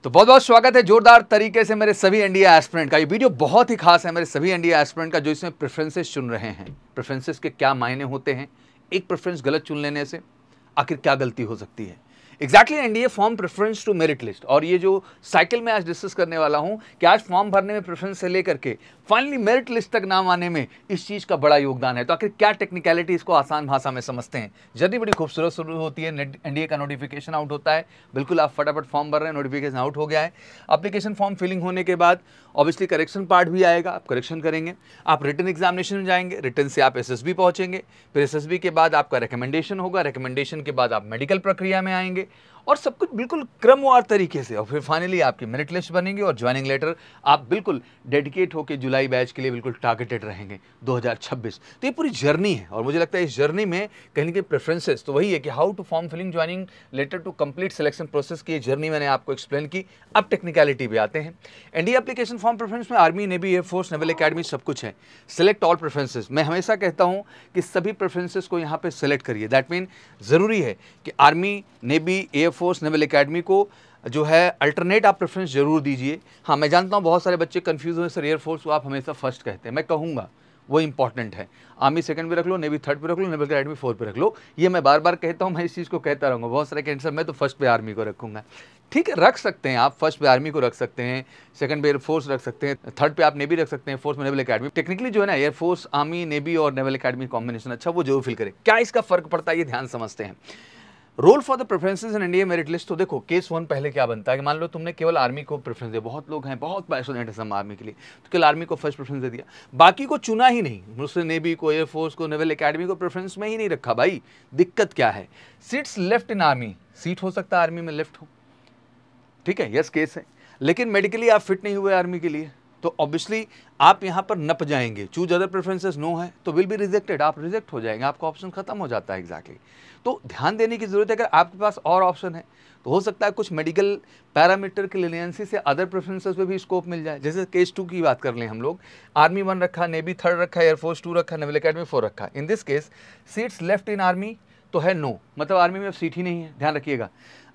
तो बहुत बहुत स्वागत है जोरदार तरीके से मेरे सभी एनडीए एस्पिरेंट का। ये वीडियो बहुत ही खास है मेरे सभी एनडीए एस्पिरेंट का जो इसमें प्रेफरेंसेस चुन रहे हैं। प्रेफरेंसेस के क्या मायने होते हैं, एक प्रेफरेंस गलत चुन लेने से आखिर क्या गलती हो सकती है। Exactly NDA form preference to merit list, और ये जो साइकिल में आज डिस्कस करने वाला हूं कि आज फॉर्म भरने में प्रेफरेंस से लेकर के फाइनली मेरिट लिस्ट तक नाम आने में इस चीज़ का बड़ा योगदान है। तो आखिर क्या टेक्निकलिटी, इसको आसान भाषा में समझते हैं। जर्नी बड़ी खूबसूरत शुरू होती है, एनडीए का नोटिफिकेशन आउट होता है, बिल्कुल आप फटाफट फॉर्म भर रहे हैं, नोटिफिकेशन आउट हो गया है। एप्लीकेशन फॉर्म फिलिंग होने के बाद ऑब्वियसली करेक्शन पार्ट भी आएगा, आप करेक्शन करेंगे, आप रिटन एग्जामिनेशन में जाएंगे, रिटन से आप एसएसबी पहुंचेंगे, फिर एसएसबी के बाद आपका रिकमेंडेशन होगा, रिकमेंडेशन के बाद आप मेडिकल प्रक्रिया में आएंगे और सब कुछ बिल्कुल क्रमवार तरीके से, और फिर फाइनली आपकी मेरिट लिस्ट बनेगी और ज्वाइनिंग लेटर आप बिल्कुल डेडिकेट होकर जुलाई बैच के लिए बिल्कुल टारगेटेड रहेंगे 2026। तो ये पूरी जर्नी है और मुझे लगता है इस जर्नी में कहीं ना कहीं प्रेफरेंसेस तो वही है कि how to form filling joining letter to complete selection process की जर्नी मैंने आपको एक्सप्लेन की। अब टेक्निकलिटी पे आते हैं। एनडीए एप्लीकेशन फॉर्म प्रेफरेंस में army, navy, air force, naval academy सब कुछ है। सिलेक्ट ऑल प्रेफरेंसेस, मैं हमेशा कहता हूँ कि सभी प्रेफरेंसेस को यहाँ पे सिलेक्ट करिए। दैट मीन ज़रूरी है कि army, navy, air force, naval academy को जो है अल्टरनेट आप प्रेफरेंस जरूर दीजिए। हाँ, मैं जानता हूँ बहुत सारे बच्चे कंफ्यूज हुए, सर एयरफोर्स को आप हमेशा फर्स्ट कहते हैं। मैं कहूँगा वो इंपॉर्टेंट है, आर्मी सेकंड पे रख लो, नेवी थर्ड पे रख लो, नेवल एकेडमी फोर्थ पे रख लो। ये मैं बार बार कहता हूँ, मैं इस चीज़ को कहता रहूँगा। बहुत सारे कैंसर मैं तो फर्स्ट पे आर्मी को रखूँगा। ठीक है, रख सकते हैं आप, फर्स्ट पे आर्मी को रख सकते हैं, सेकंड पे एयरफोर्स रख सकते हैं, थर्ड पे आप नेवी रख सकते हैं, फोर्थ में नेवल एकेडमी। टेक्निकली जो है ना एयरफोर्स, आर्मी, नेवी और नेवल एकेडमी कॉम्बिनेशन अच्छा वो जरूर फिल करें। क्या इसका फर्क पड़ता है ये ध्यान समझते हैं। Role for the preferences in NDA merit list. तो देखो केस 1 पहले क्या बनता है कि मान लो तुमने केवल आर्मी को प्रेफरेंस दिया, बहुत लोग हैं, बहुत पैशनेट है सब आर्मी के लिए, तो केवल आर्मी को फर्स्ट प्रेफरेंस दे दिया, बाकी को चुना ही नहीं, मुझसे नेवी को, एयरफोर्स को, नेवल एकेडमी को प्रेफरेंस में ही नहीं रखा। भाई दिक्कत क्या है, seats left in army, seat हो सकता है आर्मी में लेफ्ट हो, ठीक है, यस केस है, लेकिन मेडिकली आप फिट नहीं हुए आर्मी के लिए, तो ऑब्वियसली आप यहाँ पर नप जाएंगे। चूज अदर प्रेफरेंसेस नो है तो विल बी रिजेक्टेड, आप रिजेक्ट हो जाएंगे, आपका ऑप्शन खत्म हो जाता है। एग्जैक्टली तो ध्यान देने की जरूरत है। अगर आपके पास और ऑप्शन है तो हो सकता है कुछ मेडिकल पैरामीटर की लिनियंसी से अदर प्रेफरेंसेस पे भी स्कोप मिल जाए। जैसे केस 2 की बात कर लें हम लोग, आर्मी 1 रखा, नेवी 3rd रखा, एयरफोर्स 2 रखा, नेवल एकेडमी 4 रखा। In this case seats left in army तो है नो, मतलब आर्मी में अब सीट ही नहीं है, ध्यान रखिएगा।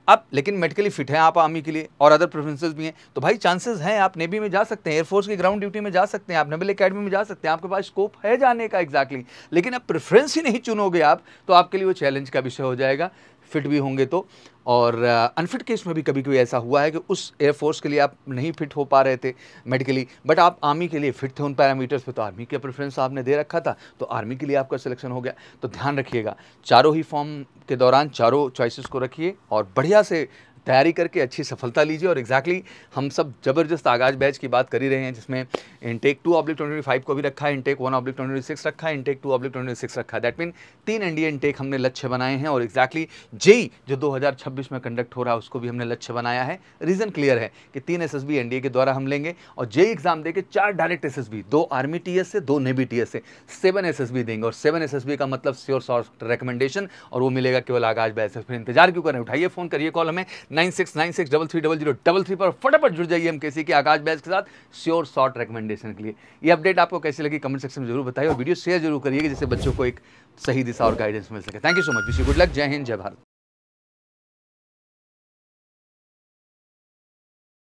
अब लेकिन मेडिकली फिट है आप आर्मी के लिए और अदर प्रेफरेंसेस भी हैं, तो भाई चांसेस हैं आप नेवी में जा सकते हैं, एयरफोर्स की ग्राउंड ड्यूटी में जा सकते हैं, आप नेवल एकेडमी में जा सकते हैं, आपके पास स्कोप है जाने का। एग्जैक्टली लेकिन अब प्रेफरेंस ही नहीं चुनोगे आप तो आपके लिए वो चैलेंज का विषय हो जाएगा, फिट भी होंगे तो। और अनफिट केस में भी कभी कभी ऐसा हुआ है कि उस एयरफोर्स के लिए आप नहीं फिट हो पा रहे थे मेडिकली, बट आप आर्मी के लिए फिट थे उन पैरामीटर्स पे, तो आर्मी के प्रेफरेंस आपने दे रखा था तो आर्मी के लिए आपका सिलेक्शन हो गया। तो ध्यान रखिएगा, चारों ही फॉर्म के दौरान चारों चॉइसेस को रखिए और बढ़िया से तैयारी करके अच्छी सफलता लीजिए। और एग्जैक्टली हम सब ज़बरदस्त आगाज बैच की बात कर ही रहे हैं, जिसमें इनटेक 2/2025 को भी रखा है, इनटेक 1/2026 रखा है, इनटेक 2/2026 रखा है। दैट मीन 3 एनडीए इनटेक हमने लक्ष्य बनाए हैं। और एग्जैक्टली जेई जो 2026 में कंडक्ट हो रहा है उसको भी हमने लक्ष्य बनाया है। रीज़न क्लियर है कि 3 एसएसबी एनडीए के द्वारा हम लेंगे और जेई एग्जाम देके 4 डायरेक्ट एसएसबी, 2 आर्मी टीएस से, 2 नेवी टीएस से, 7 एसएसबी देंगे। और 7 एसएसबी का मतलब श्योर शॉर्ट रिकमेंडेशन, और वो मिलेगा केवल आगाज बैच से। फिर इंतजार क्यों करें, उठाइए फ़ोन, करिए कॉल हमें 9696330033 पर फटाफट जुड़ जाइए एमकेसी के आगाज बैच के साथ श्योर शॉर्ट रिकमेंडेशन के लिए। ये अपडेट आपको कैसी लगी कमेंट सेक्शन में जरूर बताइए और वीडियो शेयर जरूर करिए जिससे बच्चों को एक सही दिशा और गाइडेंस मिल सके। Thank you so much, wish you good luck, जय हिंद, जय भारत।